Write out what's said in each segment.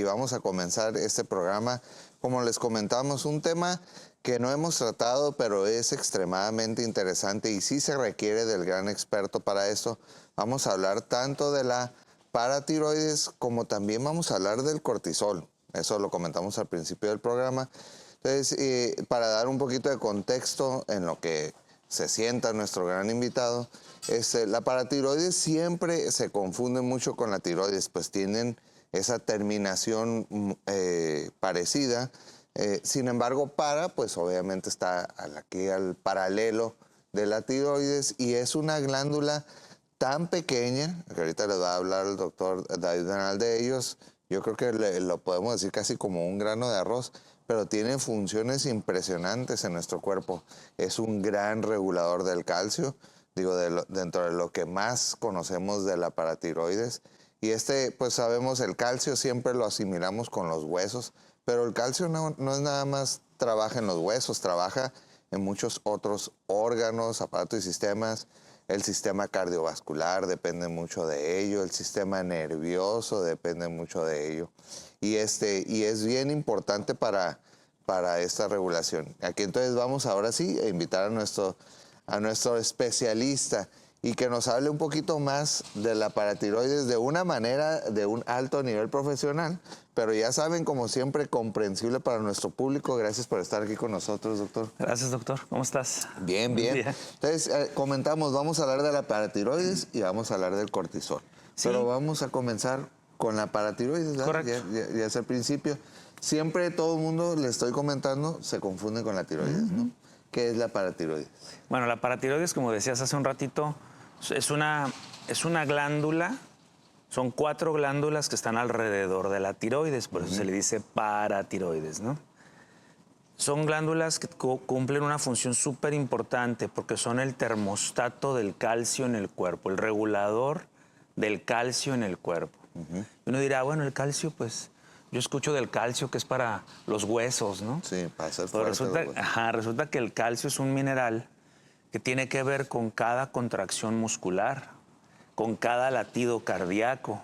Y vamos a comenzar este programa, como les comentamos, un tema que no hemos tratado, pero es extremadamente interesante y sí se requiere del gran experto para esto. Vamos a hablar tanto de la paratiroides como también vamos a hablar del cortisol. Eso lo comentamos al principio del programa. Entonces, para dar un poquito de contexto en lo que se sienta nuestro gran invitado, la paratiroides siempre se confunde mucho con la tiroides, pues tienen esa terminación parecida. Sin embargo, pues obviamente está aquí al paralelo de la tiroides y es una glándula tan pequeña, que ahorita les va a hablar el doctor David Bernal de ellos. Yo creo que lo podemos decir casi como un grano de arroz, pero tiene funciones impresionantes en nuestro cuerpo. Es un gran regulador del calcio, digo, dentro de lo que más conocemos de la paratiroides. Y pues sabemos, el calcio siempre lo asimilamos con los huesos, pero el calcio no es nada más trabaja en los huesos, trabaja en muchos otros órganos, aparatos y sistemas. El sistema cardiovascular depende mucho de ello, el sistema nervioso depende mucho de ello. Y es bien importante para esta regulación. Aquí entonces vamos ahora sí a invitar a nuestro especialista y que nos hable un poquito más de la paratiroides de una manera de un alto nivel profesional, pero ya saben, como siempre, comprensible para nuestro público. Gracias por estar aquí con nosotros, doctor. Gracias, doctor. ¿Cómo estás? Bien, bien. Entonces, comentamos, vamos a hablar de la paratiroides y vamos a hablar del cortisol. Sí. Pero vamos a comenzar con la paratiroides, ¿verdad? Correcto. Ya es el principio. Siempre todo el mundo, le estoy comentando, se confunde con la tiroides, ¿no? ¿Qué es la paratiroides? Bueno, la paratiroides, como decías hace un ratito, es una glándula, son 4 glándulas que están alrededor de la tiroides, por eso se le dice paratiroides, ¿no? Son glándulas que cumplen una función súper importante porque son el termostato del calcio en el cuerpo, el regulador del calcio en el cuerpo. Y uno dirá, bueno, el calcio, pues, yo escucho del calcio que es para los huesos, ¿no? Sí, para ser pero fuerte. resulta que el calcio es un mineral que tiene que ver con cada contracción muscular, con cada latido cardíaco,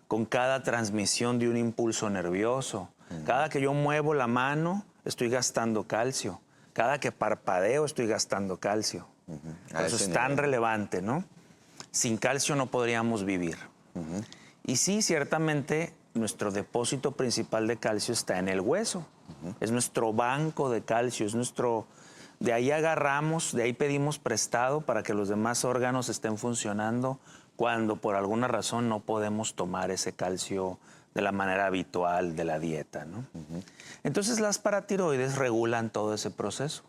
con cada transmisión de un impulso nervioso. Cada que yo muevo la mano, estoy gastando calcio. Cada que parpadeo, estoy gastando calcio. Por eso es tan relevante, ¿no? Sin calcio no podríamos vivir. Y sí, ciertamente, nuestro depósito principal de calcio está en el hueso. Es nuestro banco de calcio, es nuestro... De ahí agarramos, de ahí pedimos prestado para que los demás órganos estén funcionando cuando por alguna razón no podemos tomar ese calcio de la manera habitual de la dieta, ¿no? Entonces las paratiroides regulan todo ese proceso.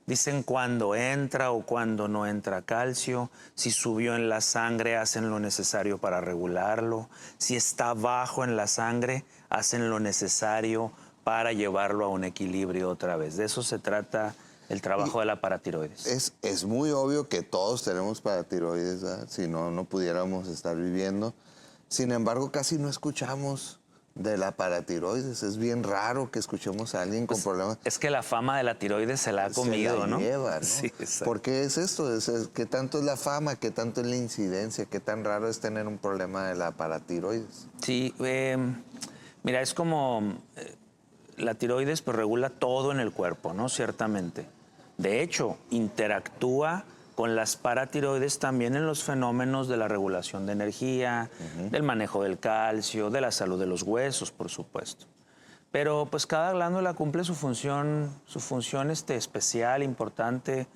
Dicen cuándo entra o cuándo no entra calcio, si subió en la sangre hacen lo necesario para regularlo, si está bajo en la sangre hacen lo necesario para llevarlo a un equilibrio otra vez. De eso se trata el trabajo de la paratiroides. Es muy obvio que todos tenemos paratiroides, ¿verdad? Si no, no pudiéramos estar viviendo. Sin embargo, casi no escuchamos de la paratiroides. Es bien raro que escuchemos a alguien con problemas. Es que la fama de la tiroides se la ha comido, ¿no? Lleva, ¿no? Sí, exacto. ¿Por qué es esto? ¿Qué tanto es la fama? ¿Qué tanto es la incidencia? ¿Qué tan raro es tener un problema de la paratiroides? Sí, mira, es como... la tiroides pues regula todo en el cuerpo, ¿no? Ciertamente. De hecho, interactúa con las paratiroides también en los fenómenos de la regulación de energía, del manejo del calcio, de la salud de los huesos, por supuesto. Pero pues cada glándula cumple su función especial, importante.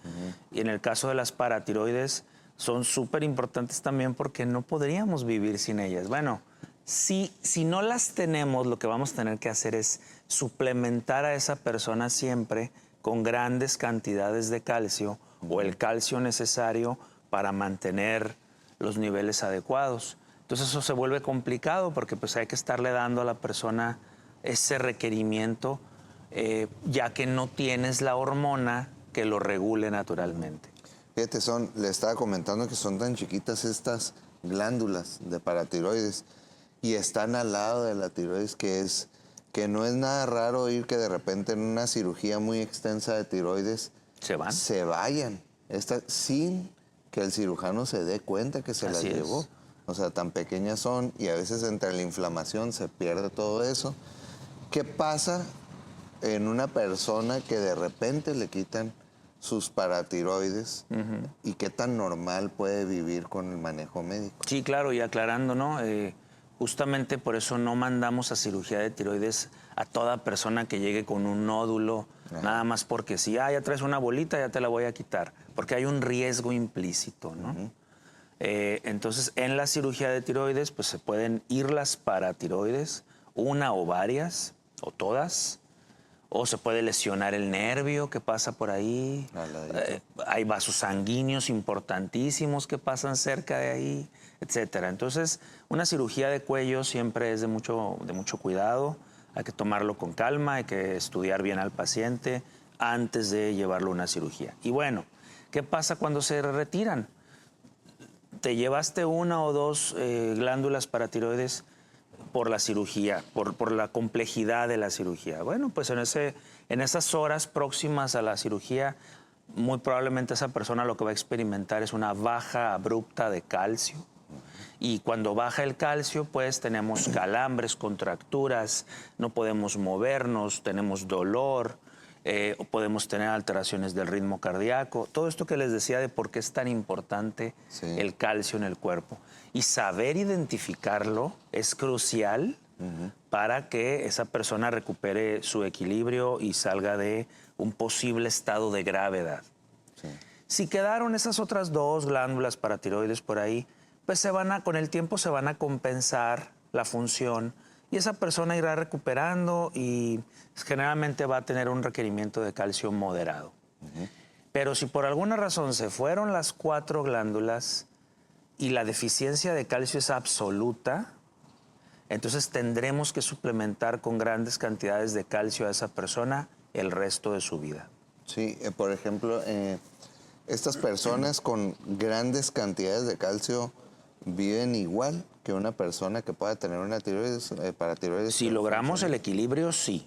Y en el caso de las paratiroides son súper importantes también porque no podríamos vivir sin ellas. Bueno, si no las tenemos, lo que vamos a tener que hacer es suplementar a esa persona siempre con grandes cantidades de calcio o el calcio necesario para mantener los niveles adecuados. Entonces eso se vuelve complicado porque pues hay que estarle dando a la persona ese requerimiento ya que no tienes la hormona que lo regule naturalmente. Fíjate, le estaba comentando que son tan chiquitas estas glándulas de paratiroides y están al lado de la tiroides, que no es nada raro oír que de repente en una cirugía muy extensa de tiroides se vayan sin que el cirujano se dé cuenta que se las llevó. o sea, tan pequeñas son y a veces entre la inflamación se pierde todo eso. ¿Qué pasa en una persona que de repente le quitan sus paratiroides y qué tan normal puede vivir con el manejo médico? Sí, claro, y aclarando, ¿no? Justamente por eso no mandamos a cirugía de tiroides a toda persona que llegue con un nódulo, nada más porque si ya traes una bolita, ya te la voy a quitar, porque hay un riesgo implícito, ¿no? Entonces, en la cirugía de tiroides, pues se pueden ir las paratiroides, una o varias, o todas, o se puede lesionar el nervio que pasa por ahí. Hay vasos sanguíneos importantísimos que pasan cerca de ahí, etcétera. Entonces, una cirugía de cuello siempre es de mucho cuidado. Hay que tomarlo con calma, hay que estudiar bien al paciente antes de llevarlo a una cirugía. Y bueno, ¿qué pasa cuando se retiran? Te llevaste una o dos glándulas paratiroides por la cirugía, por la complejidad de la cirugía. Bueno, pues en esas horas próximas a la cirugía, muy probablemente esa persona lo que va a experimentar es una baja abrupta de calcio. Y cuando baja el calcio, pues tenemos calambres, contracturas, no podemos movernos, tenemos dolor, o podemos tener alteraciones del ritmo cardíaco. Todo esto que les decía de por qué es tan importante el calcio en el cuerpo. Y saber identificarlo es crucial para que esa persona recupere su equilibrio y salga de un posible estado de gravedad. Si quedaron esas otras dos glándulas paratiroides por ahí, pues con el tiempo se van a compensar la función y esa persona irá recuperando y generalmente va a tener un requerimiento de calcio moderado. Pero si por alguna razón se fueron las 4 glándulas y la deficiencia de calcio es absoluta, entonces tendremos que suplementar con grandes cantidades de calcio a esa persona el resto de su vida. Sí, por ejemplo, estas personas con grandes cantidades de calcio viven igual que una persona que pueda tener una tiroides, paratiroides. Si logramos el equilibrio, sí.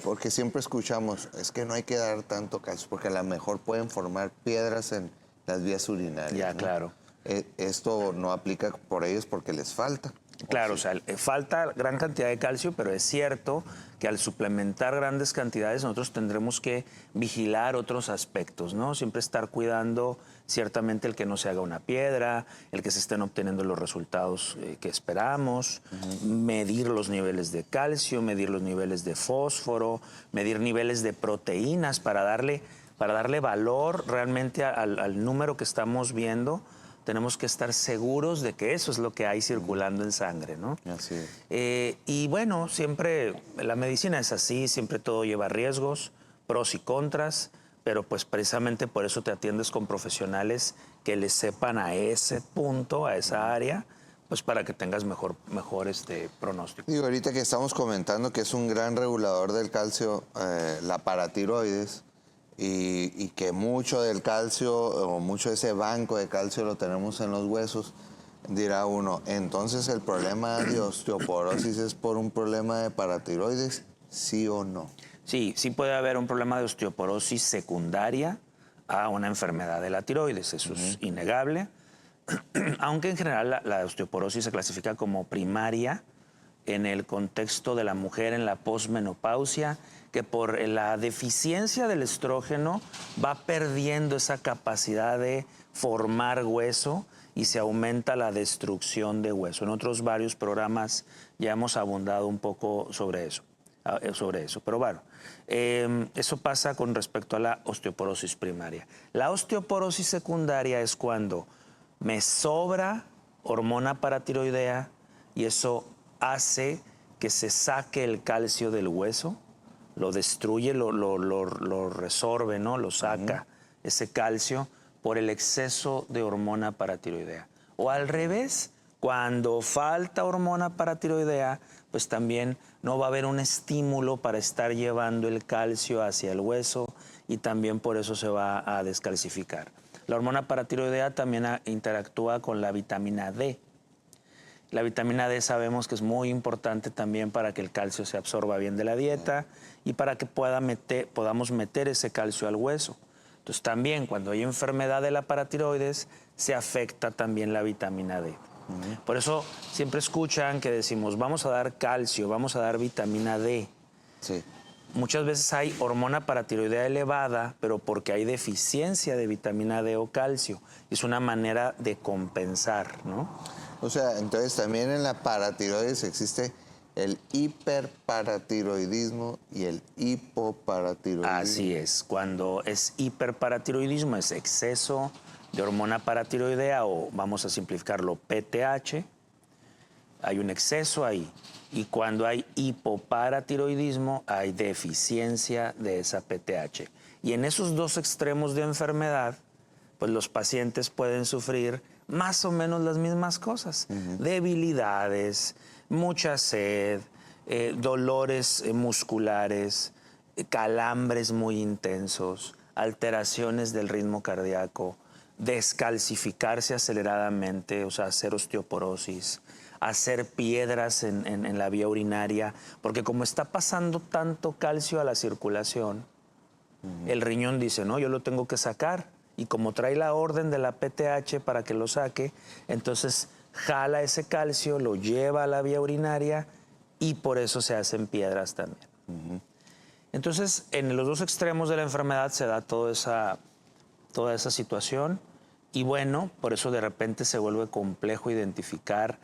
Porque siempre escuchamos, es que no hay que dar tanto calcio, porque a lo mejor pueden formar piedras en las vías urinarias. Ya, ¿no? claro. Esto no aplica por ellos porque les falta. Claro, o sea, falta gran cantidad de calcio, pero es cierto que al suplementar grandes cantidades nosotros tendremos que vigilar otros aspectos, ¿no? Siempre estar cuidando ciertamente el que no se haga una piedra, el que se estén obteniendo los resultados que esperamos, medir los niveles de calcio, medir los niveles de fósforo, medir niveles de proteínas para darle valor realmente al número que estamos viendo. Tenemos que estar seguros de que eso es lo que hay circulando en sangre, ¿no? Así es. Y bueno, siempre la medicina es así, siempre todo lleva riesgos, pros y contras, pero pues precisamente por eso te atiendes con profesionales que le sepan a ese punto, a esa área, pues para que tengas mejor pronóstico. Digo, ahorita que estamos comentando que es un gran regulador del calcio, la paratiroides, y que mucho del calcio o mucho de ese banco de calcio lo tenemos en los huesos, dirá uno, entonces el problema de osteoporosis es por un problema de paratiroides, ¿sí o no? Sí, sí puede haber un problema de osteoporosis secundaria a una enfermedad de la tiroides, eso es innegable, aunque en general la osteoporosis se clasifica como primaria en el contexto de la mujer en la posmenopausia, que por la deficiencia del estrógeno va perdiendo esa capacidad de formar hueso y se aumenta la destrucción de hueso. En otros varios programas ya hemos abundado un poco sobre eso. Pero bueno, eso pasa con respecto a la osteoporosis primaria. La osteoporosis secundaria es cuando me sobra hormona paratiroidea y eso hace que se saque el calcio del hueso, lo destruye, lo resorbe, ¿no? Lo saca ese calcio por el exceso de hormona paratiroidea. O al revés, cuando falta hormona paratiroidea, pues también no va a haber un estímulo para estar llevando el calcio hacia el hueso y también por eso se va a descalcificar. La hormona paratiroidea también interactúa con la vitamina D. La vitamina D sabemos que es muy importante también para que el calcio se absorba bien de la dieta y para que podamos meter ese calcio al hueso. Entonces también cuando hay enfermedad de la paratiroides se afecta también la vitamina D. Por eso siempre escuchan que decimos, vamos a dar calcio, vamos a dar vitamina D. Sí. Muchas veces hay hormona paratiroidea elevada, pero porque hay deficiencia de vitamina D o calcio. Es una manera de compensar, ¿no? O sea, entonces también en la paratiroides existe el hiperparatiroidismo y el hipoparatiroidismo. Así es. Cuando es hiperparatiroidismo es exceso de hormona paratiroidea o, vamos a simplificarlo, PTH. Hay un exceso ahí. Y cuando hay hipoparatiroidismo, hay deficiencia de esa PTH. Y en esos dos extremos de enfermedad, pues los pacientes pueden sufrir más o menos las mismas cosas. Debilidades, mucha sed, dolores musculares, calambres muy intensos, alteraciones del ritmo cardíaco, descalcificarse aceleradamente, o sea, hacer osteoporosis, hacer piedras en la vía urinaria, porque como está pasando tanto calcio a la circulación, el riñón dice, no, yo lo tengo que sacar, y como trae la orden de la PTH para que lo saque, entonces jala ese calcio, lo lleva a la vía urinaria y por eso se hacen piedras también. Entonces, en los dos extremos de la enfermedad se da toda esa situación y bueno, por eso de repente se vuelve complejo identificar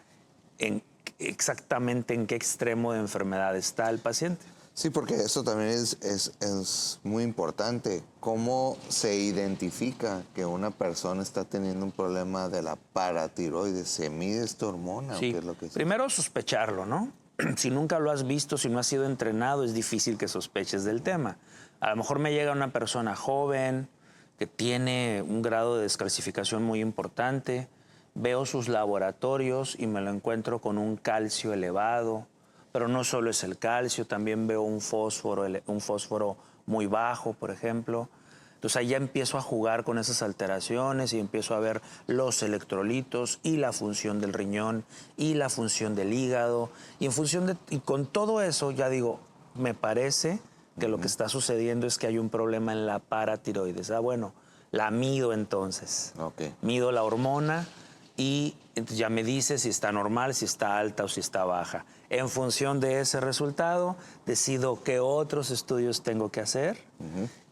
exactamente en qué extremo de enfermedad está el paciente. Sí, porque eso también es muy importante. ¿Cómo se identifica que una persona está teniendo un problema de la paratiroides? ¿Se mide esta hormona? Sí. ¿O qué es lo que Primero sospecharlo, ¿no? Si nunca lo has visto, si no has sido entrenado, es difícil que sospeches del tema. A lo mejor me llega una persona joven que tiene un grado de descalcificación muy importante, veo sus laboratorios y me lo encuentro con un calcio elevado, pero no solo es el calcio, también veo un fósforo muy bajo, por ejemplo. Entonces ahí ya empiezo a jugar con esas alteraciones y empiezo a ver los electrolitos y la función del riñón y la función del hígado. Y con todo eso ya digo, me parece que lo que está sucediendo es que hay un problema en la paratiroides. Ah, bueno, la mido entonces. Okay. Mido la hormona y entonces ya me dice si está normal, si está alta o si está baja. En función de ese resultado, decido qué otros estudios tengo que hacer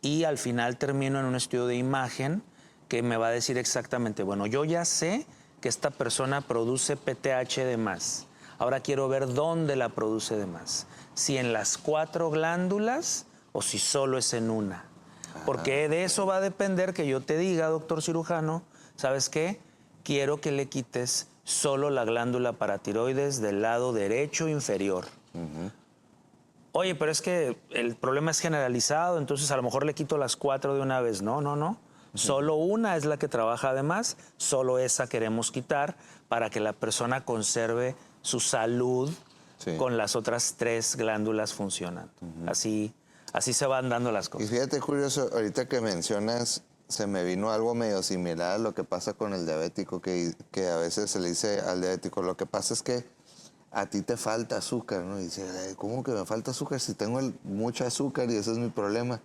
y al final termino en un estudio de imagen que me va a decir exactamente, bueno, yo ya sé que esta persona produce PTH de más. Ahora quiero ver dónde la produce de más. Si en las 4 glándulas o si solo es en una. Porque de eso va a depender que yo te diga, doctor cirujano, ¿sabes qué? Quiero que le quites solo la glándula paratiroides del lado derecho inferior. Oye, pero es que el problema es generalizado, entonces a lo mejor le quito las 4 de una vez. No, no, no. Solo una es la que trabaja además, solo esa queremos quitar para que la persona conserve su salud con las otras 3 glándulas funcionando. Así se van dando las cosas. Y fíjate, curioso, ahorita que mencionas, se me vino algo medio similar a lo que pasa con el diabético, que a veces se le dice al diabético, lo que pasa es que a ti te falta azúcar, ¿no? Y dice, ¿cómo que me falta azúcar si tengo mucho azúcar y ese es mi problema?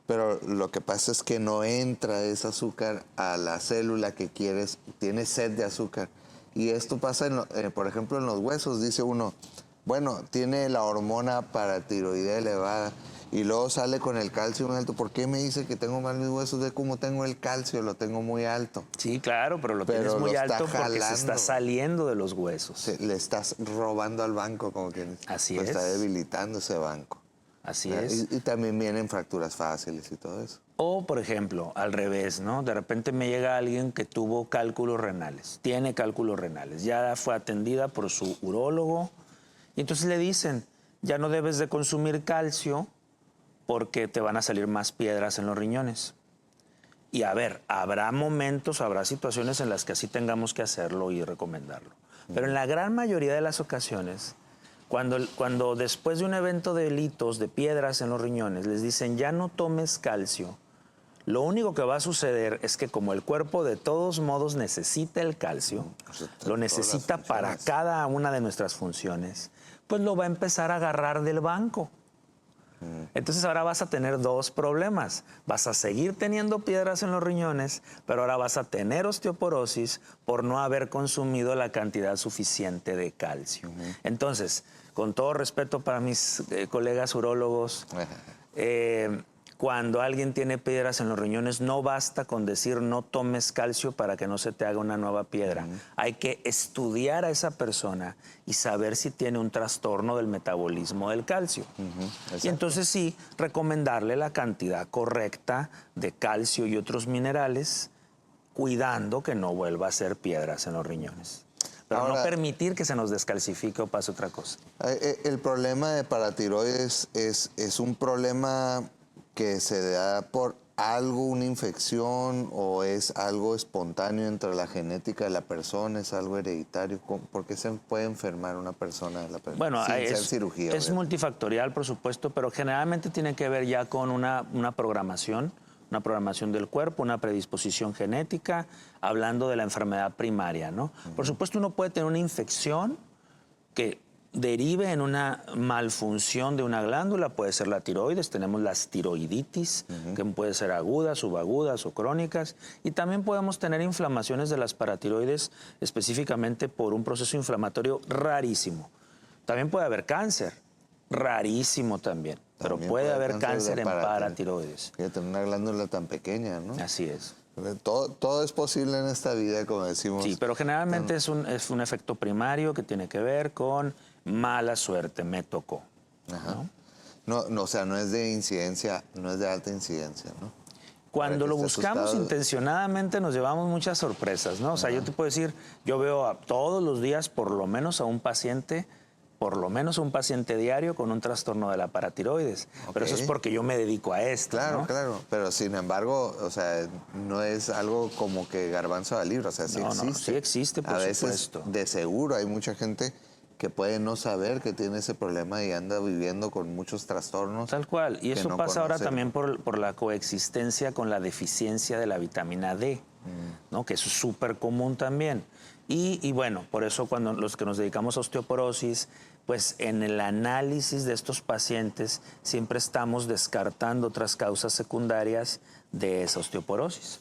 Pero lo que pasa es que no entra ese azúcar a la célula que quieres, tiene sed de azúcar. Y esto pasa, por ejemplo, en los huesos, dice uno, bueno, tiene la hormona paratiroidea elevada, y luego sale con el calcio muy alto. ¿Por qué me dice que tengo mal mis huesos? De cómo tengo el calcio, lo tengo muy alto. Sí, claro, pero lo tienes muy alto porque se está saliendo de los huesos. Le estás robando al banco, como que Así está debilitando ese banco. Así es. Y también vienen fracturas fáciles y todo eso. O, por ejemplo, al revés, ¿no? De repente me llega alguien que tuvo cálculos renales, tiene cálculos renales, ya fue atendida por su urólogo y entonces le dicen, ya no debes de consumir calcio porque te van a salir más piedras en los riñones. Y a ver, habrá momentos, habrá situaciones en las que así tengamos que hacerlo y recomendarlo. Pero en la gran mayoría de las ocasiones, cuando después de un evento de litos, de piedras en los riñones, les dicen ya no tomes calcio, lo único que va a suceder es que como el cuerpo de todos modos necesita el calcio, lo necesita para cada una de nuestras funciones, pues lo va a empezar a agarrar del banco. Entonces ahora vas a tener dos problemas. Vas a seguir teniendo piedras en los riñones, pero ahora vas a tener osteoporosis por no haber consumido la cantidad suficiente de calcio. Entonces, con todo respeto para mis colegas urólogos, cuando alguien tiene piedras en los riñones, no basta con decir no tomes calcio para que no se te haga una nueva piedra. Hay que estudiar a esa persona y saber si tiene un trastorno del metabolismo del calcio. Y entonces sí, recomendarle la cantidad correcta de calcio y otros minerales, cuidando que no vuelva a ser piedras en los riñones. Pero ahora, no permitir que se nos descalcifique o pase otra cosa. El problema de paratiroides es un problema que se da por algo, una infección, o es algo espontáneo entre la genética de la persona, es algo hereditario. ¿Por qué se puede enfermar una persona de la persona? Bueno, sin ser cirugía, es multifactorial, por supuesto, pero generalmente tiene que ver ya con una programación del cuerpo, una predisposición genética, hablando de la enfermedad primaria, ¿no? Por supuesto, uno puede tener una infección que derive en una malfunción de una glándula, puede ser la tiroides, tenemos las tiroiditis, que puede ser agudas, subagudas o crónicas, y también podemos tener inflamaciones de las paratiroides específicamente por un proceso inflamatorio rarísimo. También puede haber cáncer, rarísimo también, pero puede haber cáncer en paratiroides. Fíjate, una glándula tan pequeña, ¿no? Así es. Todo es posible en esta vida, como decimos. Sí, pero generalmente es un efecto primario que tiene que ver con mala suerte, me tocó. No, o sea, no es de incidencia, no es de alta incidencia, ¿no? Cuando lo buscamos intencionadamente nos llevamos muchas sorpresas, ¿no? O sea, yo te puedo decir, yo veo todos los días por lo menos a un paciente diario con un trastorno de la paratiroides. Pero eso es porque yo me dedico a esto, Claro, ¿no? claro. Pero sin embargo, o sea, no es algo como que garbanzo al libro. O sea, sí existe. No, sí existe, por supuesto. A veces, de seguro, hay mucha gente que puede no saber que tiene ese problema y anda viviendo con muchos trastornos. Tal cual. Y eso pasa ahora también por la coexistencia con la deficiencia de la vitamina D, ¿no? Que eso es súper común también. Y bueno, por eso cuando los que nos dedicamos a osteoporosis, pues en el análisis de estos pacientes siempre estamos descartando otras causas secundarias de esa osteoporosis.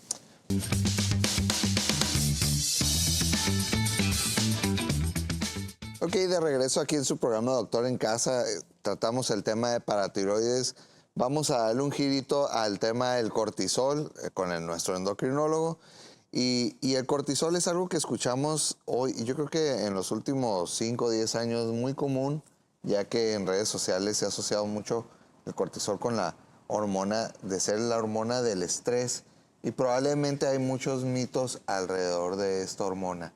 Ok, de regreso aquí en su programa Doctor en Casa, tratamos el tema de paratiroides. Vamos a darle un girito al tema del cortisol con nuestro endocrinólogo. Y el cortisol es algo que escuchamos hoy, y yo creo que en los últimos 5 o 10 años muy común, ya que en redes sociales se ha asociado mucho el cortisol con la hormona, de ser la hormona del estrés, y probablemente hay muchos mitos alrededor de esta hormona.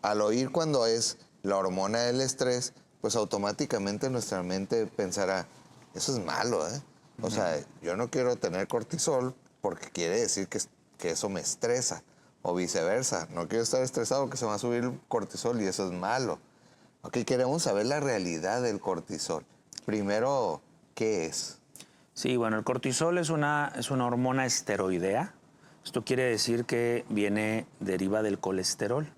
Al oír cuando es la hormona del estrés, pues automáticamente nuestra mente pensará, eso es malo, ¿eh? O sea, yo no quiero tener cortisol porque quiere decir que eso me estresa, o viceversa. No quiero estar estresado, que se me va a subir el cortisol y eso es malo. Ok, queremos saber la realidad del cortisol. Primero, ¿qué es? Sí, bueno, el cortisol es una hormona esteroidea. Esto quiere decir que deriva del colesterol.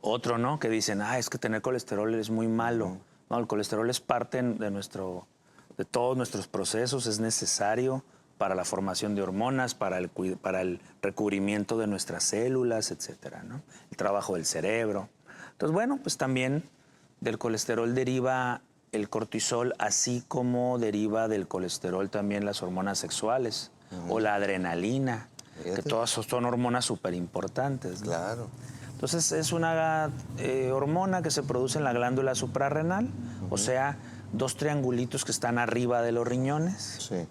Otro, ¿no? Que dicen, es que tener colesterol es muy malo. No, el colesterol es parte de todos nuestros procesos, es necesario para la formación de hormonas, para el recubrimiento de nuestras células, etcétera, ¿no? El trabajo del cerebro. Entonces, bueno, pues también del colesterol deriva el cortisol, así como deriva del colesterol también las hormonas sexuales o la adrenalina, que todas son hormonas súper importantes, ¿no? Claro. Entonces, es una hormona que se produce en la glándula suprarrenal, o sea, 2 triangulitos que están arriba de los riñones. Sí.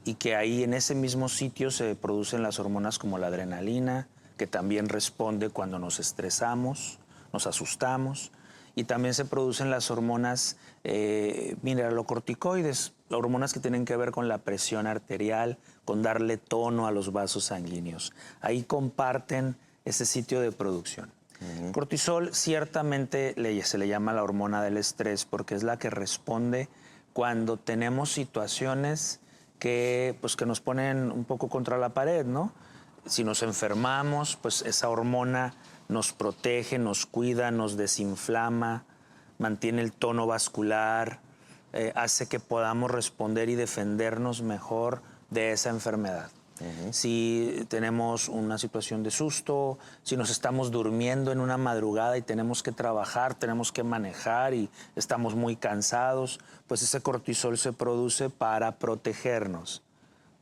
Y que ahí en ese mismo sitio se producen las hormonas como la adrenalina, que también responde cuando nos estresamos, nos asustamos, y también se producen las hormonas mineralocorticoides, hormonas que tienen que ver con la presión arterial, con darle tono a los vasos sanguíneos. Ahí comparten ese sitio de producción. Cortisol ciertamente se le llama la hormona del estrés porque es la que responde cuando tenemos situaciones que nos ponen un poco contra la pared, ¿no? Si nos enfermamos, pues esa hormona nos protege, nos cuida, nos desinflama, mantiene el tono vascular, hace que podamos responder y defendernos mejor de esa enfermedad. Si tenemos una situación de susto, si nos estamos durmiendo en una madrugada y tenemos que trabajar, tenemos que manejar y estamos muy cansados, pues ese cortisol se produce para protegernos,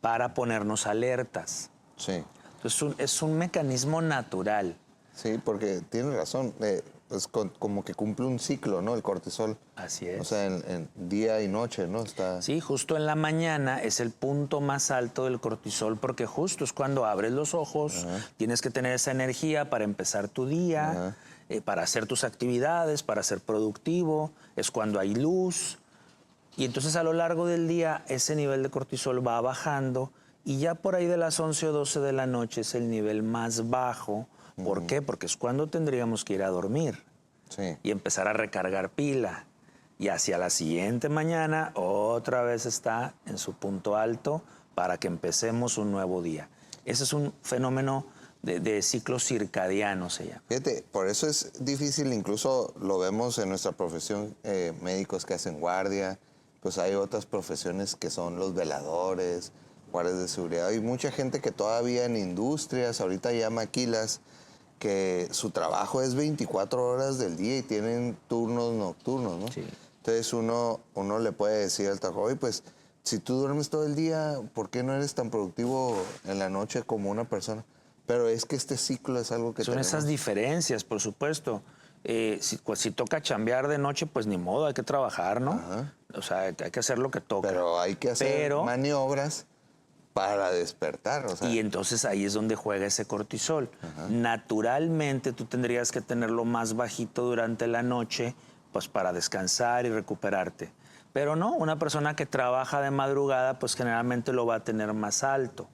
para ponernos alertas. Sí. Entonces es un mecanismo natural. Sí, porque tienes razón. Como que cumple un ciclo, ¿no? El cortisol. Así es. O sea, en día y noche, ¿no? Está... Sí, justo en la mañana es el punto más alto del cortisol porque justo es cuando abres los ojos, tienes que tener esa energía para empezar tu día, para hacer tus actividades, para ser productivo, es cuando hay luz. Y entonces a lo largo del día ese nivel de cortisol va bajando y ya por ahí de las 11 o 12 de la noche es el nivel más bajo. ¿Por qué? Porque es cuando tendríamos que ir a dormir y empezar a recargar pila. Y hacia la siguiente mañana otra vez está en su punto alto para que empecemos un nuevo día. Ese es un fenómeno de ciclo circadiano, se llama. Fíjate, por eso es difícil, incluso lo vemos en nuestra profesión, médicos que hacen guardia, pues hay otras profesiones que son los veladores, guardias de seguridad. Hay mucha gente que todavía en industrias, ahorita ya maquilas, que su trabajo es 24 horas del día y tienen turnos nocturnos, ¿no? Sí. Entonces uno le puede decir al trabajo, oye, pues si tú duermes todo el día, ¿por qué no eres tan productivo en la noche como una persona? Pero es que este ciclo es algo que son esas diferencias, por supuesto. Si toca chambear de noche, pues ni modo, hay que trabajar, ¿no? O sea, hay que hacer lo que toca. Pero hay que hacer maniobras para despertar, o sea. Y entonces ahí es donde juega ese cortisol. Naturalmente tú tendrías que tenerlo más bajito durante la noche, pues para descansar y recuperarte. Pero no, una persona que trabaja de madrugada, pues generalmente lo va a tener más alto.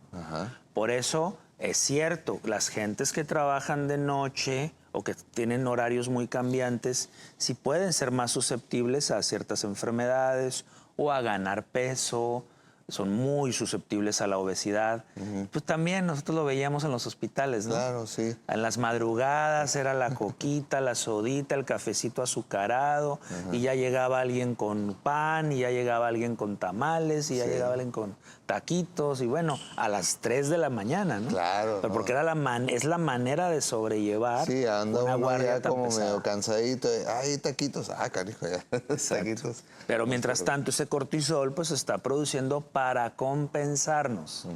Por eso es cierto, las gentes que trabajan de noche o que tienen horarios muy cambiantes, sí pueden ser más susceptibles a ciertas enfermedades o a ganar peso, son muy susceptibles a la obesidad. Pues también nosotros lo veíamos en los hospitales, ¿no? Claro, sí. En las madrugadas era la coquita, la sodita, el cafecito azucarado, y ya llegaba alguien con pan, y ya llegaba alguien con tamales, y ya llegaba alguien con taquitos, y bueno, a las 3 de la mañana, ¿no? Claro. Pero porque era es la manera de sobrellevar anda una uno guardia ya tan como pesada. medio cansadito. Ay, taquitos. Ah, canijo, ya. Taquitos. Pero mientras tanto ese cortisol pues se está produciendo para compensarnos.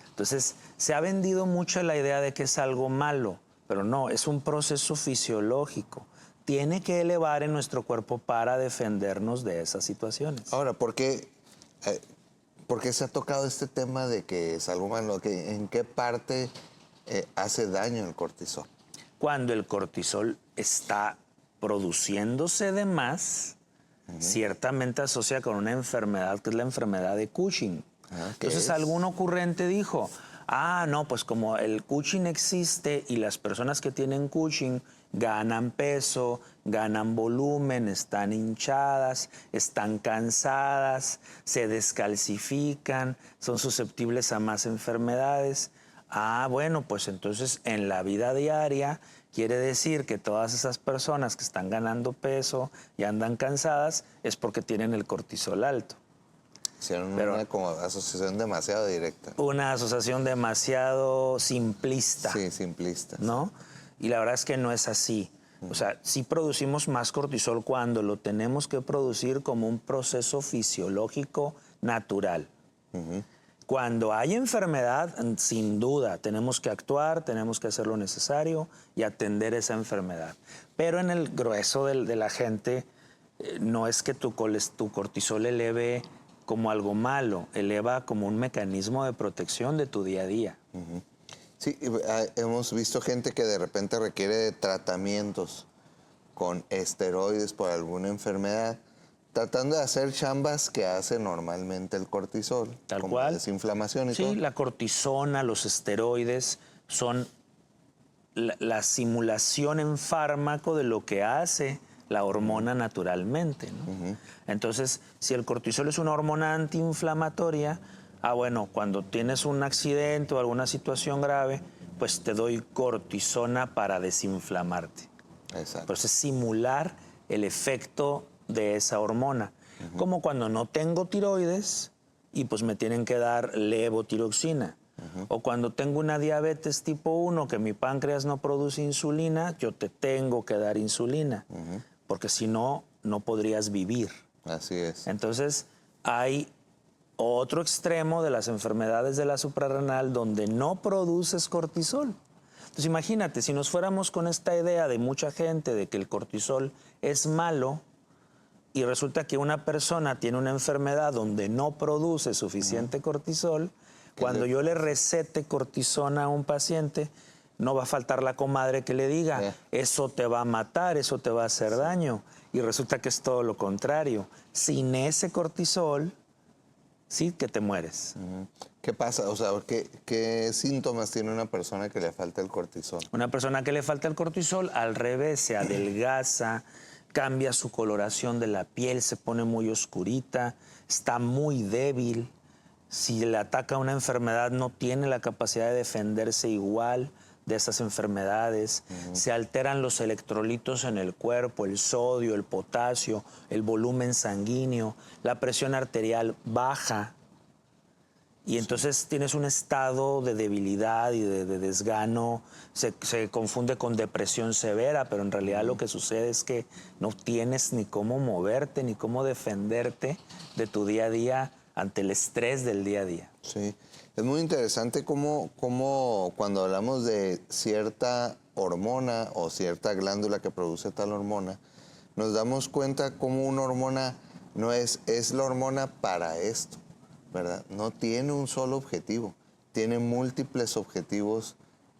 Entonces se ha vendido mucho la idea de que es algo malo, pero no, es un proceso fisiológico. Tiene que elevar en nuestro cuerpo para defendernos de esas situaciones. Ahora, ¿por qué se ha tocado este tema de que es algo malo? ¿En qué parte hace daño el cortisol? Cuando el cortisol está produciéndose de más, ciertamente asocia con una enfermedad que es la enfermedad de Cushing. Entonces algún ocurrente dijo, no, pues como el Cushing existe y las personas que tienen Cushing ganan peso, ganan volumen, están hinchadas, están cansadas, se descalcifican, son susceptibles a más enfermedades. Bueno, pues entonces en la vida diaria quiere decir que todas esas personas que están ganando peso y andan cansadas es porque tienen el cortisol alto. Hicieron una como asociación demasiado directa. Una asociación demasiado simplista. Sí, simplista. ¿No? Y la verdad es que no es así. O sea, sí producimos más cortisol cuando lo tenemos que producir como un proceso fisiológico natural. Cuando hay enfermedad, sin duda, tenemos que actuar, tenemos que hacer lo necesario y atender esa enfermedad. Pero en el grueso de la gente, no es que tu cortisol eleve como algo malo, eleva como un mecanismo de protección de tu día a día. Sí, hemos visto gente que de repente requiere de tratamientos con esteroides por alguna enfermedad, tratando de hacer chambas que hace normalmente el cortisol. Tal como cual. Desinflamación y todo. Sí, la cortisona, los esteroides son la simulación en fármaco de lo que hace la hormona naturalmente, ¿no? Entonces, si el cortisol es una hormona antiinflamatoria, bueno, cuando tienes un accidente o alguna situación grave, pues te doy cortisona para desinflamarte. Exacto. Pues es simular el efecto de esa hormona. Como cuando no tengo tiroides y pues me tienen que dar levotiroxina. O cuando tengo una diabetes tipo 1 que mi páncreas no produce insulina, yo te tengo que dar insulina. Porque si no, no podrías vivir. Así es. Entonces, hay otro extremo de las enfermedades de la suprarrenal donde no produces cortisol. Entonces, imagínate, si nos fuéramos con esta idea de mucha gente de que el cortisol es malo y resulta que una persona tiene una enfermedad donde no produce suficiente cortisol, cuando yo le recete cortisona a un paciente, no va a faltar la comadre que le diga, eso te va a matar, eso te va a hacer daño. Y resulta que es todo lo contrario. Sin ese cortisol, sí que te mueres. ¿Qué pasa? O sea, ¿qué síntomas tiene una persona que le falta el cortisol? Una persona que le falta el cortisol, al revés, se adelgaza, cambia su coloración de la piel, se pone muy oscurita, está muy débil. Si le ataca una enfermedad, no tiene la capacidad de defenderse igual de esas enfermedades. Se alteran los electrolitos en el cuerpo, el sodio, el potasio, el volumen sanguíneo, la presión arterial baja. Y entonces tienes un estado de debilidad y de desgano, se confunde con depresión severa, pero en realidad lo que sucede es que no tienes ni cómo moverte, ni cómo defenderte de tu día a día ante el estrés del día a día. Sí, es muy interesante cómo cuando hablamos de cierta hormona o cierta glándula que produce tal hormona, nos damos cuenta cómo una hormona no es la hormona para esto, ¿verdad? No tiene un solo objetivo, tiene múltiples objetivos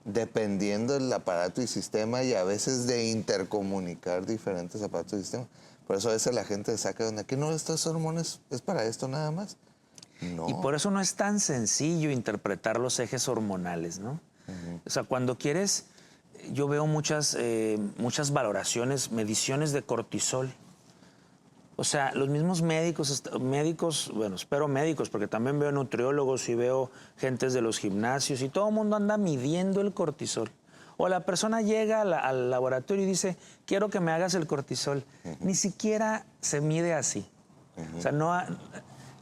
dependiendo del aparato y sistema y a veces de intercomunicar diferentes aparatos y sistemas. Por eso a veces la gente saca de onda, que no, estas hormonas es para esto nada más. No. Y por eso no es tan sencillo interpretar los ejes hormonales, ¿no? O sea, cuando quieres, yo veo muchas valoraciones, mediciones de cortisol. O sea, los mismos médicos, bueno, espero médicos, porque también veo nutriólogos y veo gentes de los gimnasios y todo el mundo anda midiendo el cortisol. O la persona llega al laboratorio y dice, quiero que me hagas el cortisol. Ni siquiera se mide así. O sea,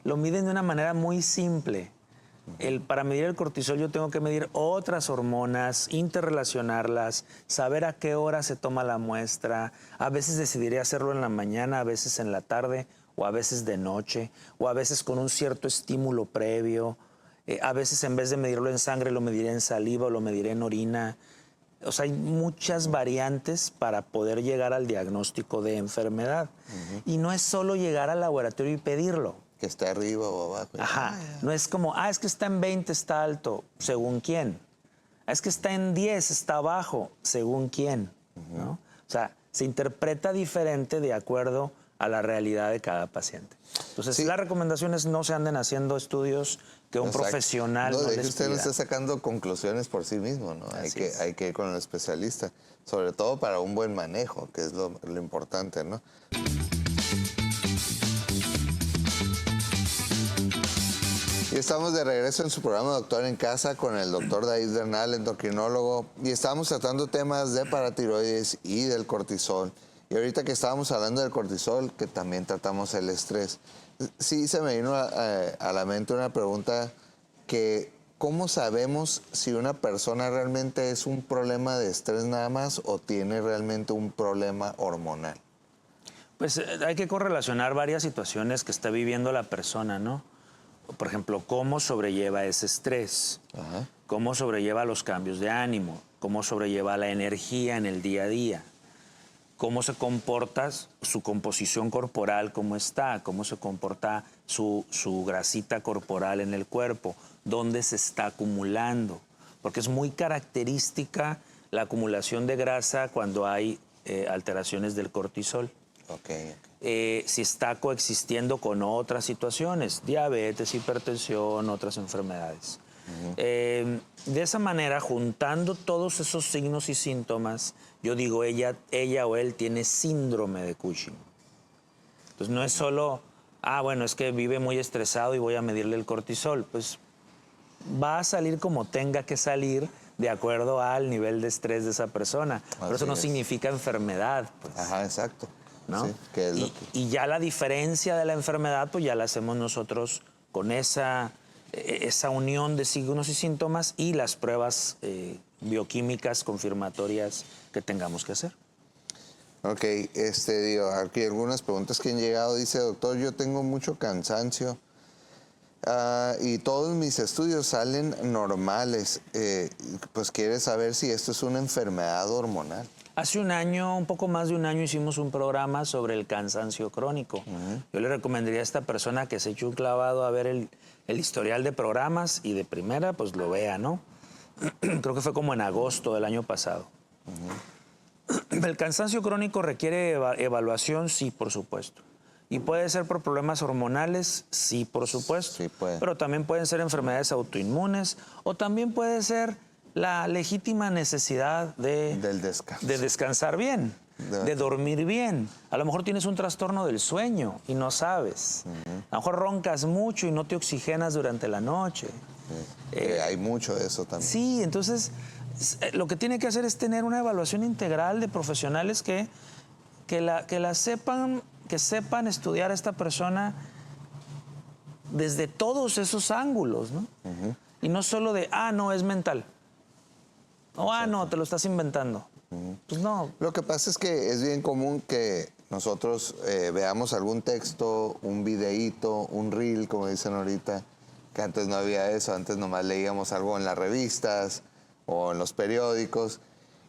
lo miden de una manera muy simple. Para medir el cortisol yo tengo que medir otras hormonas, interrelacionarlas, saber a qué hora se toma la muestra. A veces decidiré hacerlo en la mañana, a veces en la tarde, o a veces de noche, o a veces con un cierto estímulo previo. A veces en vez de medirlo en sangre lo mediré en saliva o lo mediré en orina. O sea, hay muchas variantes para poder llegar al diagnóstico de enfermedad. Y no es solo llegar al laboratorio y pedirlo. Que está arriba o abajo. Ajá, no es como, es que está en 20, está alto, según quién. Es que está en 10, está bajo, según quién. ¿No? O sea, se interpreta diferente de acuerdo a la realidad de cada paciente. Entonces, las recomendaciones no se anden haciendo estudios que un profesional no les usted no pida. está sacando conclusiones por sí mismo, ¿no? Hay que ir con el especialista, sobre todo para un buen manejo, que es lo importante, ¿no? Y estamos de regreso en su programa Doctor en Casa con el doctor David Bernal, endocrinólogo, y estamos tratando temas de paratiroides y del cortisol. Y ahorita que estábamos hablando del cortisol, que también tratamos el estrés, sí se me vino a la mente una pregunta que ¿cómo sabemos si una persona realmente es un problema de estrés nada más o tiene realmente un problema hormonal? Pues hay que correlacionar varias situaciones que está viviendo la persona, ¿no? Por ejemplo, cómo sobrelleva ese estrés, cómo sobrelleva los cambios de ánimo, cómo sobrelleva la energía en el día a día, cómo se comporta su composición corporal, cómo está, cómo se comporta su grasita corporal en el cuerpo, dónde se está acumulando, porque es muy característica la acumulación de grasa cuando hay alteraciones del cortisol. Si está coexistiendo con otras situaciones, diabetes, hipertensión, otras enfermedades. De esa manera, juntando todos esos signos y síntomas, yo digo, ella o él tiene síndrome de Cushing. Entonces no es solo, bueno, es que vive muy estresado y voy a medirle el cortisol. Pues va a salir como tenga que salir de acuerdo al nivel de estrés de esa persona. Pero eso no significa enfermedad. Pues. Ajá, exacto. ¿no? Sí, ¿qué es lo Y ya la diferencia de la enfermedad, pues ya la hacemos nosotros con esa unión de signos y síntomas y las pruebas bioquímicas confirmatorias que tengamos que hacer. Ok, digo, aquí algunas preguntas que han llegado. Dice, doctor, yo tengo mucho cansancio y todos mis estudios salen normales. Pues quiere saber si esto es una enfermedad hormonal. Hace un año, un poco más de un año, hicimos un programa sobre el cansancio crónico. Yo le recomendaría a esta persona que se eche un clavado a ver el historial de programas y de primera, pues lo vea, ¿no? Creo que fue como en agosto del año pasado. ¿El cansancio crónico requiere evaluación? Sí, por supuesto. ¿Y puede ser por problemas hormonales? Sí, por supuesto. Sí, puede. Pero también pueden ser enfermedades autoinmunes o también puede ser la legítima necesidad Del descanso. de descansar bien, de dormir bien. A lo mejor tienes un trastorno del sueño y no sabes. A lo mejor roncas mucho y no te oxigenas durante la noche. Hay mucho de eso también. Sí, entonces lo que tiene que hacer es tener una evaluación integral de profesionales que sepan estudiar a esta persona desde todos esos ángulos, ¿no? Y no solo de, no, es mental. O, no, te lo estás inventando. Pues no. Lo que pasa es que es bien común que nosotros veamos algún texto, un videíto, un reel, como dicen ahorita, que antes no había eso, antes nomás leíamos algo en las revistas o en los periódicos,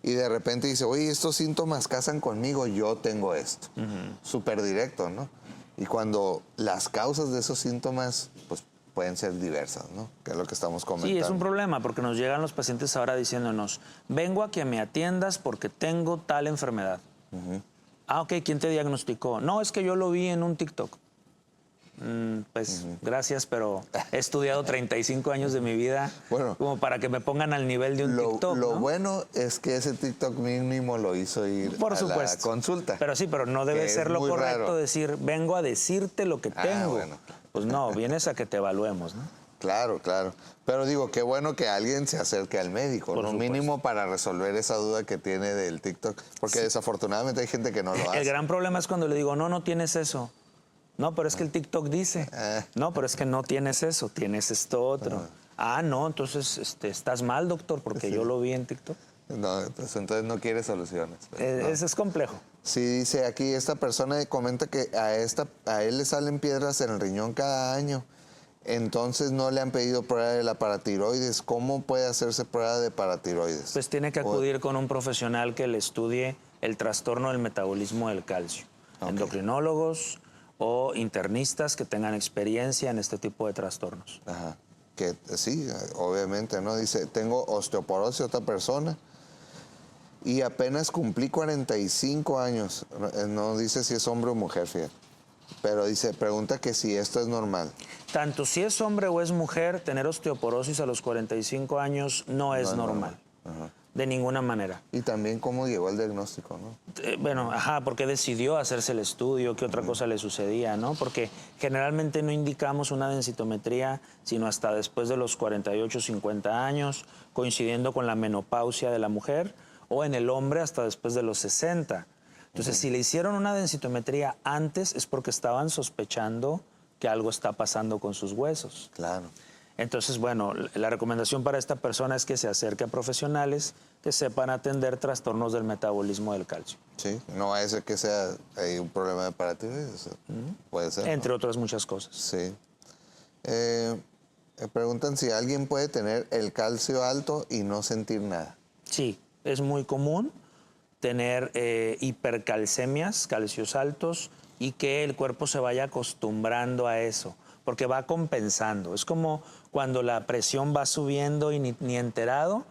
y de repente dice, oye, estos síntomas casan conmigo, yo tengo esto. Súper directo, ¿no? Y cuando las causas de esos síntomas, pues pueden ser diversas, ¿no? Que es lo que estamos comentando. Sí, es un problema porque nos llegan los pacientes ahora diciéndonos, vengo a que me atiendas porque tengo tal enfermedad. Ok, ¿quién te diagnosticó? No, es que yo lo vi en un TikTok. Gracias, pero he estudiado 35 años de mi vida como para que me pongan al nivel de un TikTok, Lo ¿no? bueno es que ese TikTok mínimo lo hizo ir Por a supuesto. la consulta. Pero sí, pero no debe ser lo correcto raro. decir, vengo a decirte lo que tengo. Bueno. Pues no, vienes a que te evaluemos, ¿no? Claro, claro. Pero digo, qué bueno que alguien se acerque al médico, Por ¿no? supuesto. Mínimo para resolver esa duda que tiene del TikTok. Porque desafortunadamente hay gente que no lo hace. El gran problema es cuando le digo, no tienes eso. No, pero es que el TikTok dice. No, pero es que no tienes eso, tienes esto otro. No, entonces estás mal, doctor, porque yo lo vi en TikTok. No, pues entonces no quiere soluciones. No. Eso es complejo. Sí, dice aquí, esta persona comenta que a él le salen piedras en el riñón cada año. Entonces no le han pedido prueba de la paratiroides. ¿Cómo puede hacerse prueba de paratiroides? Pues tiene que acudir con un profesional que le estudie el trastorno del metabolismo del calcio. Endocrinólogos o internistas que tengan experiencia en este tipo de trastornos. Ajá. Que sí, obviamente, ¿no? Dice, tengo osteoporosis, otra persona, y apenas cumplí 45 años. No dice si es hombre o mujer, fíjate. Pero dice, pregunta que si esto es normal. Tanto si es hombre o es mujer, tener osteoporosis a los 45 años no es normal. De ninguna manera. Y también cómo llegó el diagnóstico, ¿no? Porque decidió hacerse el estudio, qué otra cosa le sucedía, ¿no? Porque generalmente no indicamos una densitometría sino hasta después de los 48, 50 años, coincidiendo con la menopausia de la mujer, o en el hombre hasta después de los 60. Entonces, si le hicieron una densitometría antes es porque estaban sospechando que algo está pasando con sus huesos. Claro. Entonces, bueno, la recomendación para esta persona es que se acerque a profesionales que sepan atender trastornos del metabolismo del calcio. Sí, no es que sea un problema de paratiroides, puede ser. Entre otras muchas cosas. Sí. Preguntan si alguien puede tener el calcio alto y no sentir nada. Sí, es muy común tener hipercalcemias, calcios altos, y que el cuerpo se vaya acostumbrando a eso, porque va compensando. Es como cuando la presión va subiendo y ni enterado,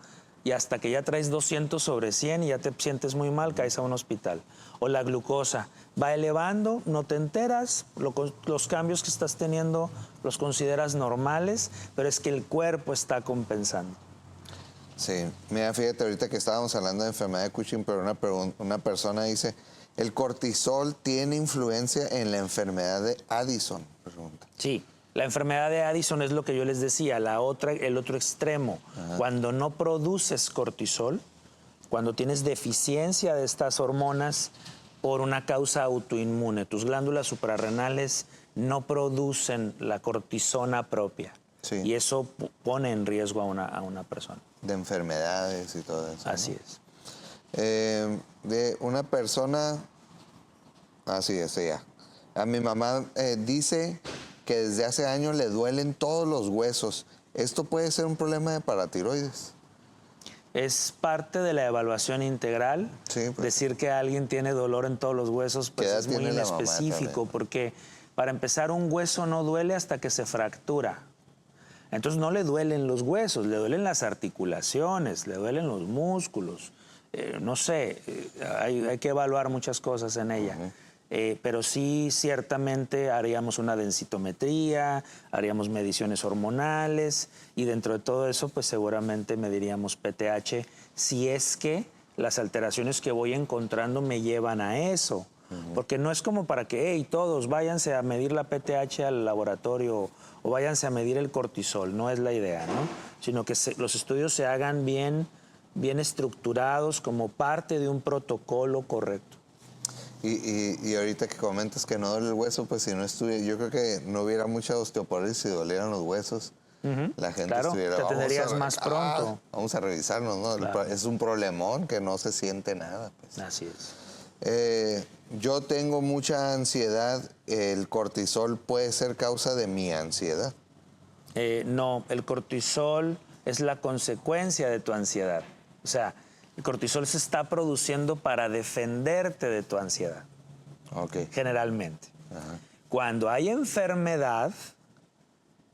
y hasta que ya traes 200 sobre 100 y ya te sientes muy mal, caes a un hospital. O la glucosa va elevando, no te enteras, los cambios que estás teniendo los consideras normales, pero es que el cuerpo está compensando. Sí, mira, fíjate, ahorita que estábamos hablando de enfermedad de Cushing, pero una persona dice, ¿el cortisol tiene influencia en la enfermedad de Addison? Pregunta. Sí, la enfermedad de Addison es lo que yo les decía, el otro extremo. Cuando no produces cortisol, cuando tienes deficiencia de estas hormonas, por una causa autoinmune. Tus glándulas suprarrenales no producen la cortisona propia. Sí. Y eso pone en riesgo a una persona. De enfermedades y todo eso. Así ¿no? es. De una persona, así es, ya. A mi mamá dice que desde hace años le duelen todos los huesos. ¿Esto puede ser un problema de paratiroides? Es parte de la evaluación integral. Sí, pues. Decir que alguien tiene dolor en todos los huesos pues ¿Qué edad es muy tiene la mamá inespecífico, también? porque para empezar un hueso no duele hasta que se fractura. Entonces no le duelen los huesos, le duelen las articulaciones, le duelen los músculos. No sé, hay que evaluar muchas cosas en ella. Pero sí, ciertamente haríamos una densitometría, haríamos mediciones hormonales y dentro de todo eso, pues seguramente mediríamos PTH si es que las alteraciones que voy encontrando me llevan a eso. Porque no es como para que, hey, todos váyanse a medir la PTH al laboratorio o váyanse a medir el cortisol, no es la idea, ¿no? Sino que los estudios se hagan bien estructurados como parte de un protocolo correcto. Y ahorita que comentas que no duele el hueso, pues si no estuviera, yo creo que no hubiera mucha osteoporosis si dolieran los huesos. La gente Claro, estuviera, te "Vamos atenderías a- más pronto". Vamos a revisarnos, ¿no? Claro. Es un problemón que no se siente nada. Pues. Así es. Yo tengo mucha ansiedad. ¿El cortisol puede ser causa de mi ansiedad? No, el cortisol es la consecuencia de tu ansiedad. O sea, el cortisol se está produciendo para defenderte de tu ansiedad, Ok. generalmente. Ajá. Cuando hay enfermedad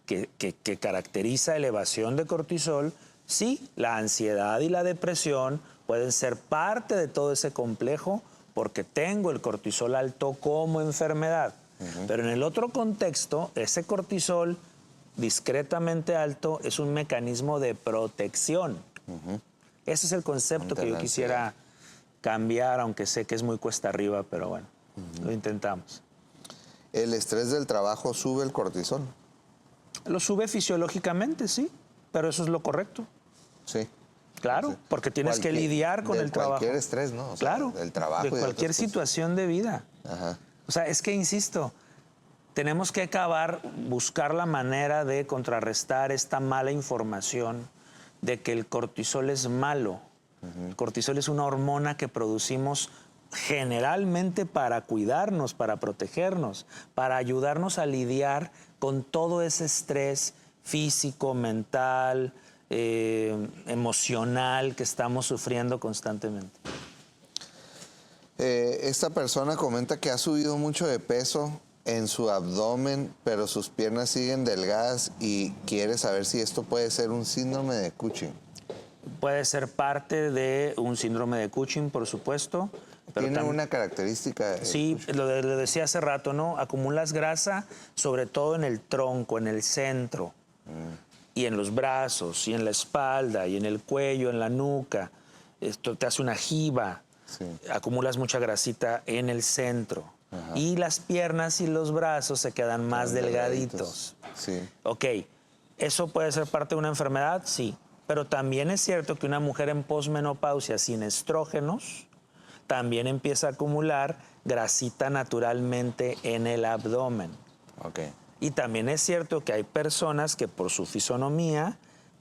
que caracteriza elevación de cortisol, sí, la ansiedad y la depresión pueden ser parte de todo ese complejo porque tengo el cortisol alto como enfermedad. Pero en el otro contexto, ese cortisol discretamente alto es un mecanismo de protección. Ese es el concepto que yo quisiera cambiar, aunque sé que es muy cuesta arriba, pero bueno, lo intentamos. ¿El estrés del trabajo sube el cortisol? Lo sube fisiológicamente, sí, pero eso es lo correcto. Sí. Claro, Sí. porque tienes que lidiar con el trabajo. Cualquier estrés, ¿no? O sea, Claro, del trabajo. de y cualquier otras cosas. situación de vida. Ajá. O sea, es que, insisto, tenemos que buscar la manera de contrarrestar esta mala información de que el cortisol es malo. El cortisol es una hormona que producimos generalmente para cuidarnos, para protegernos, para ayudarnos a lidiar con todo ese estrés físico, mental, emocional que estamos sufriendo constantemente. Esta persona comenta que ha subido mucho de peso en su abdomen, pero sus piernas siguen delgadas y quiere saber si esto puede ser un síndrome de Cushing. Puede ser parte de un síndrome de Cushing, por supuesto. Pero ¿Tiene una característica? Sí, lo decía hace rato, ¿no? Acumulas grasa, sobre todo en el tronco, en el centro, y en los brazos, y en la espalda, y en el cuello, en la nuca. Esto te hace una jiba. Sí. Acumulas mucha grasita en el centro. Y las piernas y los brazos se quedan más delgaditos. Sí. Ok, ¿eso puede ser parte de una enfermedad? Sí. Pero también es cierto que una mujer en posmenopausia sin estrógenos también empieza a acumular grasita naturalmente en el abdomen. Ok. Y también es cierto que hay personas que por su fisonomía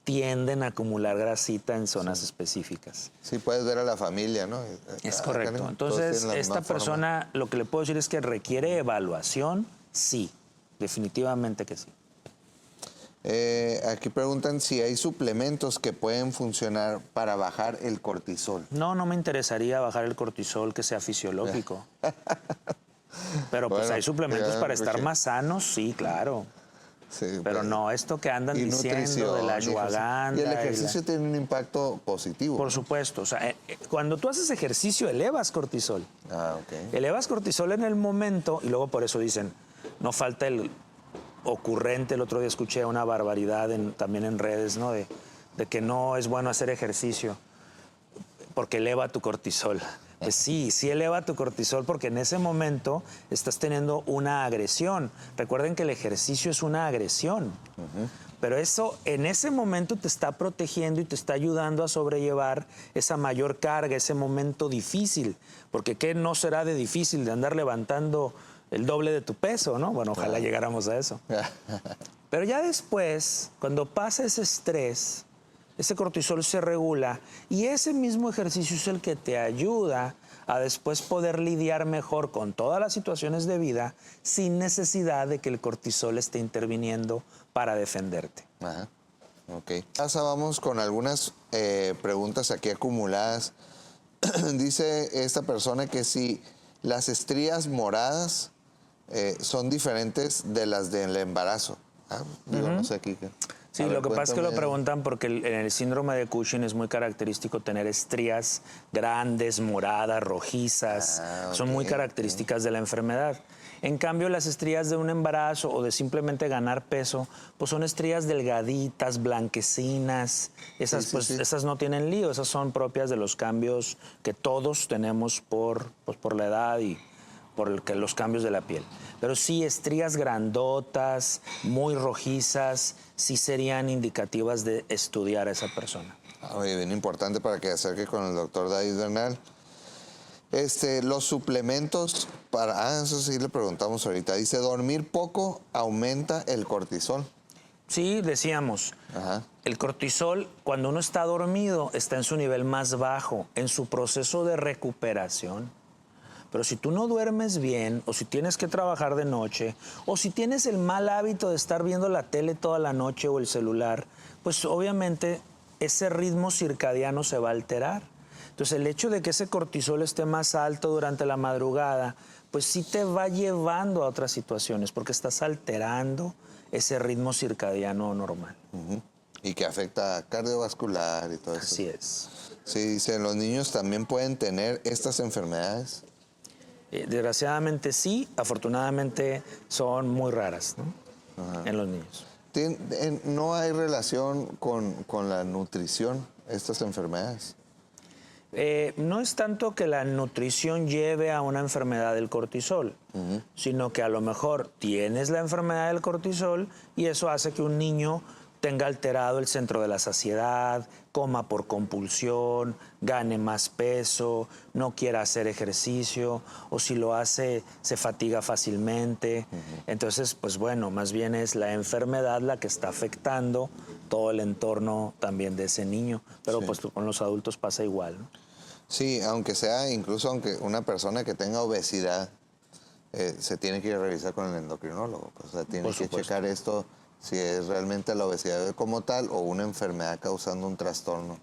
tienden a acumular grasita en zonas específicas. Sí, puedes ver a la familia, ¿no? Es Ah, correcto. canijo, todos Entonces, tienen la esta misma forma. persona, lo que le puedo decir es que requiere evaluación, sí, definitivamente que sí. Aquí preguntan si hay suplementos que pueden funcionar para bajar el cortisol. No me interesaría bajar el cortisol que sea fisiológico. Pero pues Bueno, hay suplementos ya, para estar porque- más sanos, sí, claro. Sí, Pero pues, no, esto que andan y diciendo nutrición, de la y ejercicio. ashwagandha. Y el ejercicio tiene un impacto positivo. Por supuesto. O sea, cuando tú haces ejercicio, elevas cortisol. Ah, ok. Elevas cortisol en el momento, y luego por eso dicen, no falta el ocurrente. El otro día escuché una barbaridad también en redes, ¿no? De que no es bueno hacer ejercicio porque eleva tu cortisol. Pues sí, sí eleva tu cortisol porque en ese momento estás teniendo una agresión. Recuerden que el ejercicio es una agresión. Pero eso en ese momento te está protegiendo y te está ayudando a sobrellevar esa mayor carga, ese momento difícil. Porque ¿qué no será de difícil de andar levantando el doble de tu peso, ¿no? Bueno, ojalá llegáramos a eso. Pero ya después, cuando pasa ese estrés, ese cortisol se regula y ese mismo ejercicio es el que te ayuda a después poder lidiar mejor con todas las situaciones de vida sin necesidad de que el cortisol esté interviniendo para defenderte. Ajá. Ok. Ahora vamos con algunas preguntas aquí acumuladas. Dice esta persona que si las estrías moradas son diferentes de las del embarazo. Digo, no sé aquí. Sí, lo que pasa es que lo preguntan porque en el síndrome de Cushing es muy característico tener estrías grandes, moradas, rojizas. Son muy características de la enfermedad. En cambio, las estrías de un embarazo o de simplemente ganar peso, pues son estrías delgaditas, blanquecinas. Esas, esas no tienen lío, esas son propias de los cambios que todos tenemos por la edad y por los cambios de la piel. Pero sí, estrías grandotas, muy rojizas, sí serían indicativas de estudiar a esa persona. Oye, bien importante para que se acerque con el doctor David Bernal. Los suplementos para... eso sí le preguntamos ahorita. Dice, ¿dormir poco aumenta el cortisol? Sí, decíamos. El cortisol, cuando uno está dormido, está en su nivel más bajo, en su proceso de recuperación. Pero si tú no duermes bien, o si tienes que trabajar de noche, o si tienes el mal hábito de estar viendo la tele toda la noche o el celular, pues obviamente ese ritmo circadiano se va a alterar. Entonces el hecho de que ese cortisol esté más alto durante la madrugada, pues sí te va llevando a otras situaciones, porque estás alterando ese ritmo circadiano normal. Y que afecta cardiovascular y todo eso. Así es. Sí, dice, ¿los niños también pueden tener estas enfermedades? Desgraciadamente sí, afortunadamente son muy raras, ¿no? En los niños. ¿No hay relación con la nutrición, estas enfermedades? No es tanto que la nutrición lleve a una enfermedad del cortisol, sino que a lo mejor tienes la enfermedad del cortisol y eso hace que un niño tenga alterado el centro de la saciedad, coma por compulsión, gane más peso, no quiera hacer ejercicio, o si lo hace, se fatiga fácilmente. Entonces, pues bueno, más bien es la enfermedad la que está afectando todo el entorno también de ese niño. Pero pues con los adultos pasa igual, ¿no? Sí, incluso aunque una persona que tenga obesidad, se tiene que ir a revisar con el endocrinólogo. O sea, tiene que checar esto, si es realmente la obesidad como tal o una enfermedad causando un trastorno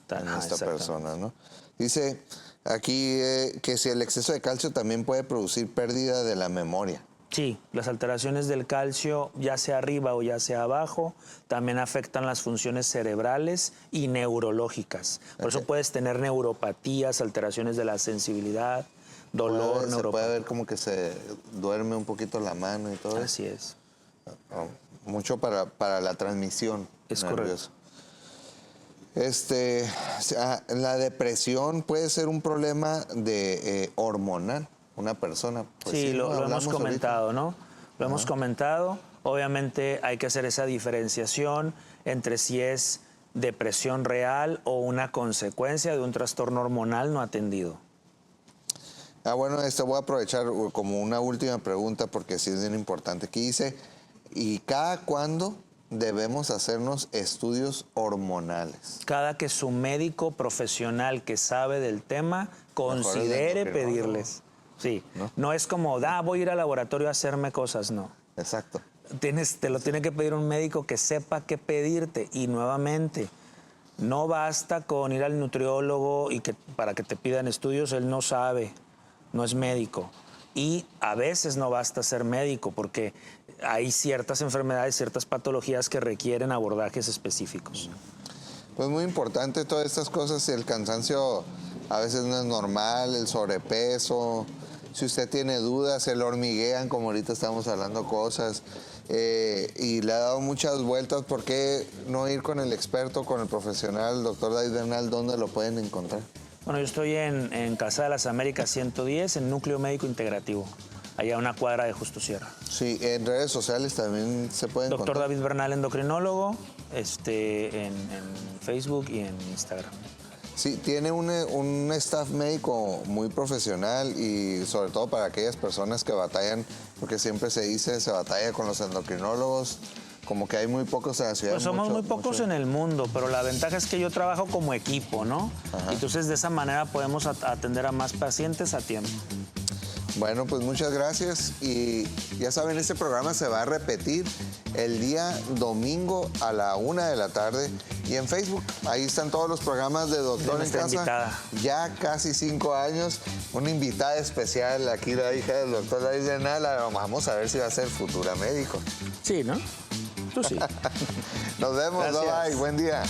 en esta persona, ¿no? Dice aquí que si el exceso de calcio también puede producir pérdida de la memoria. Sí, las alteraciones del calcio, ya sea arriba o ya sea abajo, también afectan las funciones cerebrales y neurológicas. Por eso puedes tener neuropatías, alteraciones de la sensibilidad, dolor, se puede ver como que se duerme un poquito la mano y todo eso. Así es. Mucho para la transmisión. Es nerviosa. Correcto. La depresión puede ser un problema hormonal. Una persona. Pues sí, lo hemos comentado, ahorita, ¿no? Lo hemos comentado. Obviamente hay que hacer esa diferenciación entre si es depresión real o una consecuencia de un trastorno hormonal no atendido. Bueno, voy a aprovechar como una última pregunta porque sí es bien importante. Aquí dice, ¿y cada cuándo debemos hacernos estudios hormonales? Cada que su médico profesional que sabe del tema considere pedirles. Sí, no es como, voy a ir al laboratorio a hacerme cosas, no. Exacto. Te lo tiene que pedir un médico que sepa qué pedirte. Y nuevamente, no basta con ir al nutriólogo y para que te pidan estudios, él no sabe, no es médico. Y a veces no basta ser médico porque hay ciertas enfermedades, ciertas patologías que requieren abordajes específicos. Pues muy importante todas estas cosas, el cansancio a veces no es normal, el sobrepeso. Si usted tiene dudas, se le hormiguean, como ahorita estamos hablando cosas, y le ha dado muchas vueltas. ¿Por qué no ir con el experto, con el profesional, el doctor David Bernal? ¿Dónde lo pueden encontrar? Bueno, yo estoy en Casa de las Américas 110, en Núcleo Médico Integrativo, allá a una cuadra de Justo Sierra. Sí, en redes sociales también se pueden Doctor encontrar. David Bernal, endocrinólogo, en Facebook y en Instagram. Sí, tiene un staff médico muy profesional y sobre todo para aquellas personas que batallan, porque siempre se dice, se batalla con los endocrinólogos, como que hay muy pocos en la ciudad. Pues somos muy pocos en el mundo, pero la ventaja es que yo trabajo como equipo, ¿no? Ajá. Entonces de esa manera podemos atender a más pacientes a tiempo. Bueno, pues muchas gracias y ya saben, este programa se va a repetir el día domingo a la 1 de la tarde y en Facebook, ahí están todos los programas de Doctor en Nuestra Casa. invitada. Ya casi 5 años, una invitada especial, aquí la hija del doctor David Bernal, vamos a ver si va a ser futura médico. Sí, ¿no? Tú sí. Nos vemos, Gracias. bye bye, buen día.